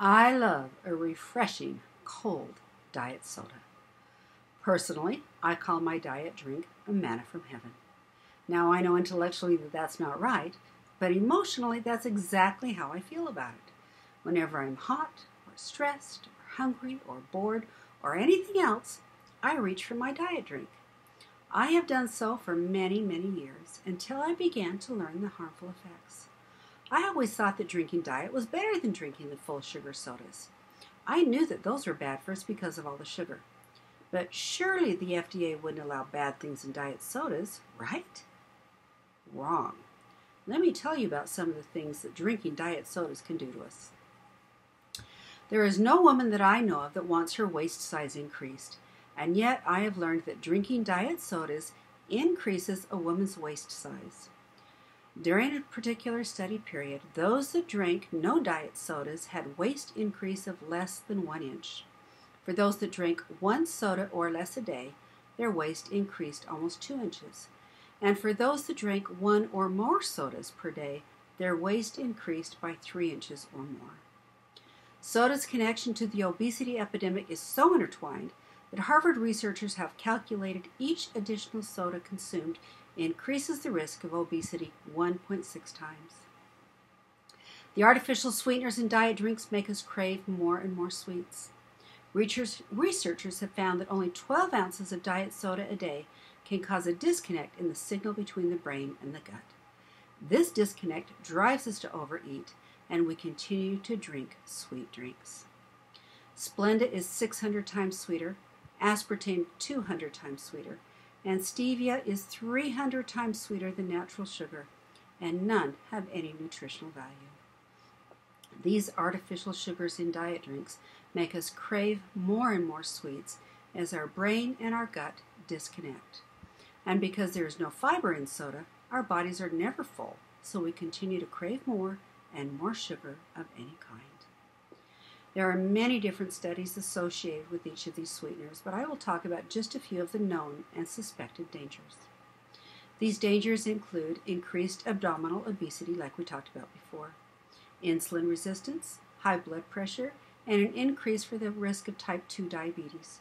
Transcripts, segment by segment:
I love a refreshing, cold diet soda. Personally, I call my diet drink a manna from heaven. Now, I know intellectually that that's not right, but emotionally, that's exactly how I feel about it. Whenever I'm hot, or stressed, or hungry, or bored, or anything else, I reach for my diet drink. I have done so for many, many years until I began to learn the harmful effects. I always thought that drinking diet was better than drinking the full sugar sodas. I knew that those were bad for us because of all the sugar. But surely the FDA wouldn't allow bad things in diet sodas, right? Wrong. Let me tell you about some of the things that drinking diet sodas can do to us. There is no woman that I know of that wants her waist size increased, and yet I have learned that drinking diet sodas increases a woman's waist size. During a particular study period, those that drank no diet sodas had waist increase of less than 1 inch. For those that drank one soda or less a day, their waist increased almost 2 inches. And for those that drank one or more sodas per day, their waist increased by 3 inches or more. Soda's connection to the obesity epidemic is so intertwined that Harvard researchers have calculated each additional soda consumed increases the risk of obesity 1.6 times. The artificial sweeteners in diet drinks make us crave more and more sweets. Researchers have found that only 12 ounces of diet soda a day can cause a disconnect in the signal between the brain and the gut. This disconnect drives us to overeat, and we continue to drink sweet drinks. Splenda is 600 times sweeter, aspartame 200 times sweeter, and stevia is 300 times sweeter than natural sugar, and none have any nutritional value. These artificial sugars in diet drinks make us crave more and more sweets as our brain and our gut disconnect. And because there is no fiber in soda, our bodies are never full, so we continue to crave more and more sugar of any kind. There are many different studies associated with each of these sweeteners, but I will talk about just a few of the known and suspected dangers. These dangers include increased abdominal obesity, like we talked about before, insulin resistance, high blood pressure, and an increase for the risk of type 2 diabetes.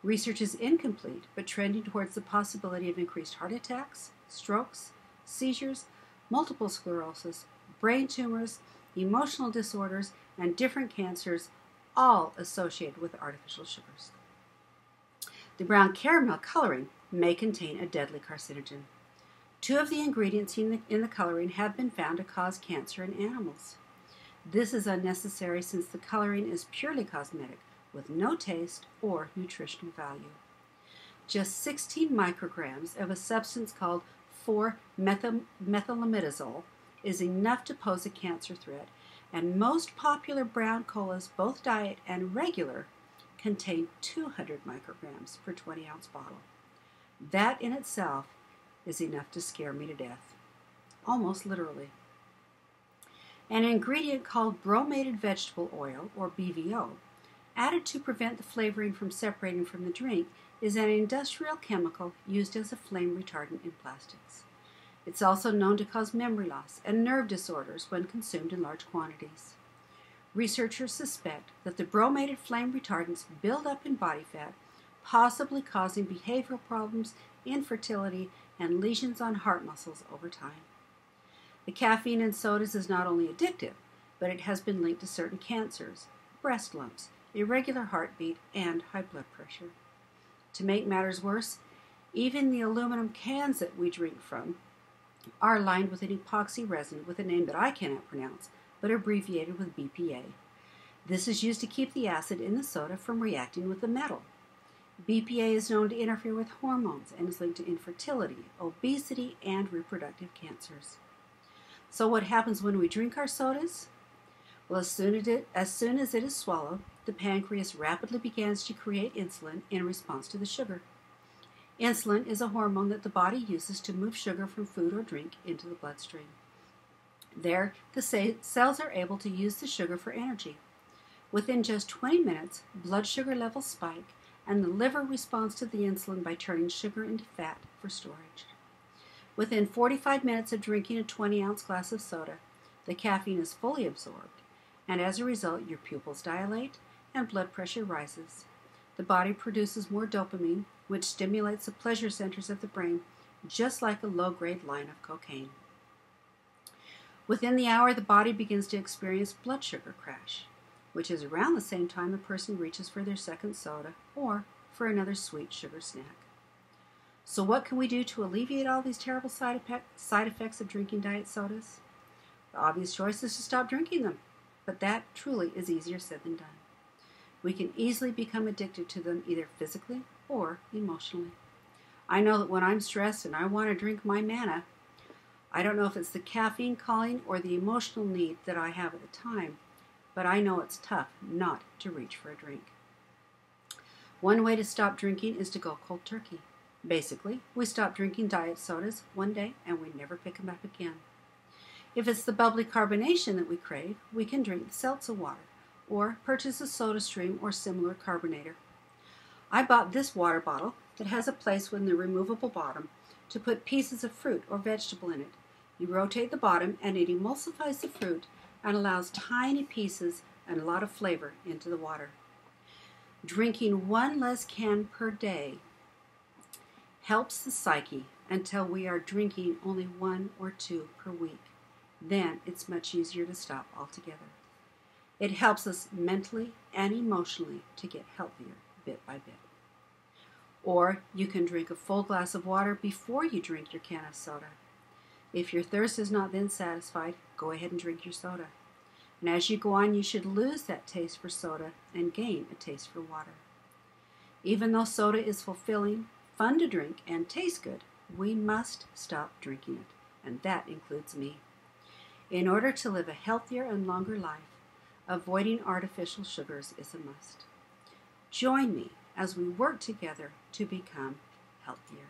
Research is incomplete, but trending towards the possibility of increased heart attacks, strokes, seizures, multiple sclerosis, brain tumors, emotional disorders, and different cancers, all associated with artificial sugars. The brown caramel coloring may contain a deadly carcinogen. 2 of the ingredients in the coloring have been found to cause cancer in animals. This is unnecessary since the coloring is purely cosmetic, with no taste or nutritional value. Just 16 micrograms of a substance called 4-methylamidazole is enough to pose a cancer threat, and most popular brown colas, both diet and regular, contain 200 micrograms per 20-ounce bottle. That in itself is enough to scare me to death, almost literally. An ingredient called bromated vegetable oil, or BVO, added to prevent the flavoring from separating from the drink, is an industrial chemical used as a flame retardant in plastics. It's also known to cause memory loss and nerve disorders when consumed in large quantities. Researchers suspect that the bromated flame retardants build up in body fat, possibly causing behavioral problems, infertility, and lesions on heart muscles over time. The caffeine in sodas is not only addictive, but it has been linked to certain cancers, breast lumps, irregular heartbeat, and high blood pressure. To make matters worse, even the aluminum cans that we drink from are lined with an epoxy resin with a name that I cannot pronounce, but abbreviated with BPA. This is used to keep the acid in the soda from reacting with the metal. BPA is known to interfere with hormones and is linked to infertility, obesity, and reproductive cancers. So what happens when we drink our sodas? Well, as soon as it is swallowed, the pancreas rapidly begins to create insulin in response to the sugar. Insulin is a hormone that the body uses to move sugar from food or drink into the bloodstream. There, the cells are able to use the sugar for energy. Within just 20 minutes, blood sugar levels spike, and the liver responds to the insulin by turning sugar into fat for storage. Within 45 minutes of drinking a 20-ounce glass of soda, the caffeine is fully absorbed, and as a result, your pupils dilate and blood pressure rises. The body produces more dopamine, which stimulates the pleasure centers of the brain, just like a low-grade line of cocaine. Within the hour, the body begins to experience blood sugar crash, which is around the same time a person reaches for their second soda or for another sweet sugar snack. So what can we do to alleviate all these terrible side effects of drinking diet sodas? The obvious choice is to stop drinking them, but that truly is easier said than done. We can easily become addicted to them either physically or emotionally. I know that when I'm stressed and I want to drink my manna, I don't know if it's the caffeine calling or the emotional need that I have at the time, but I know it's tough not to reach for a drink. One way to stop drinking is to go cold turkey. Basically, we stop drinking diet sodas one day and we never pick them up again. If it's the bubbly carbonation that we crave, we can drink the seltzer water or purchase a soda stream or similar carbonator. I bought this water bottle that has a place with the removable bottom to put pieces of fruit or vegetable in it. You rotate the bottom and it emulsifies the fruit and allows tiny pieces and a lot of flavor into the water. Drinking one less can per day helps the psyche until we are drinking only 1 or 2 per week. Then it's much easier to stop altogether. It helps us mentally and emotionally to get healthier bit by bit. Or you can drink a full glass of water before you drink your can of soda. If your thirst is not then satisfied, go ahead and drink your soda. And as you go on, you should lose that taste for soda and gain a taste for water. Even though soda is fulfilling, fun to drink, and tastes good, we must stop drinking it, and that includes me. In order to live a healthier and longer life, avoiding artificial sugars is a must. Join me as we work together to become healthier.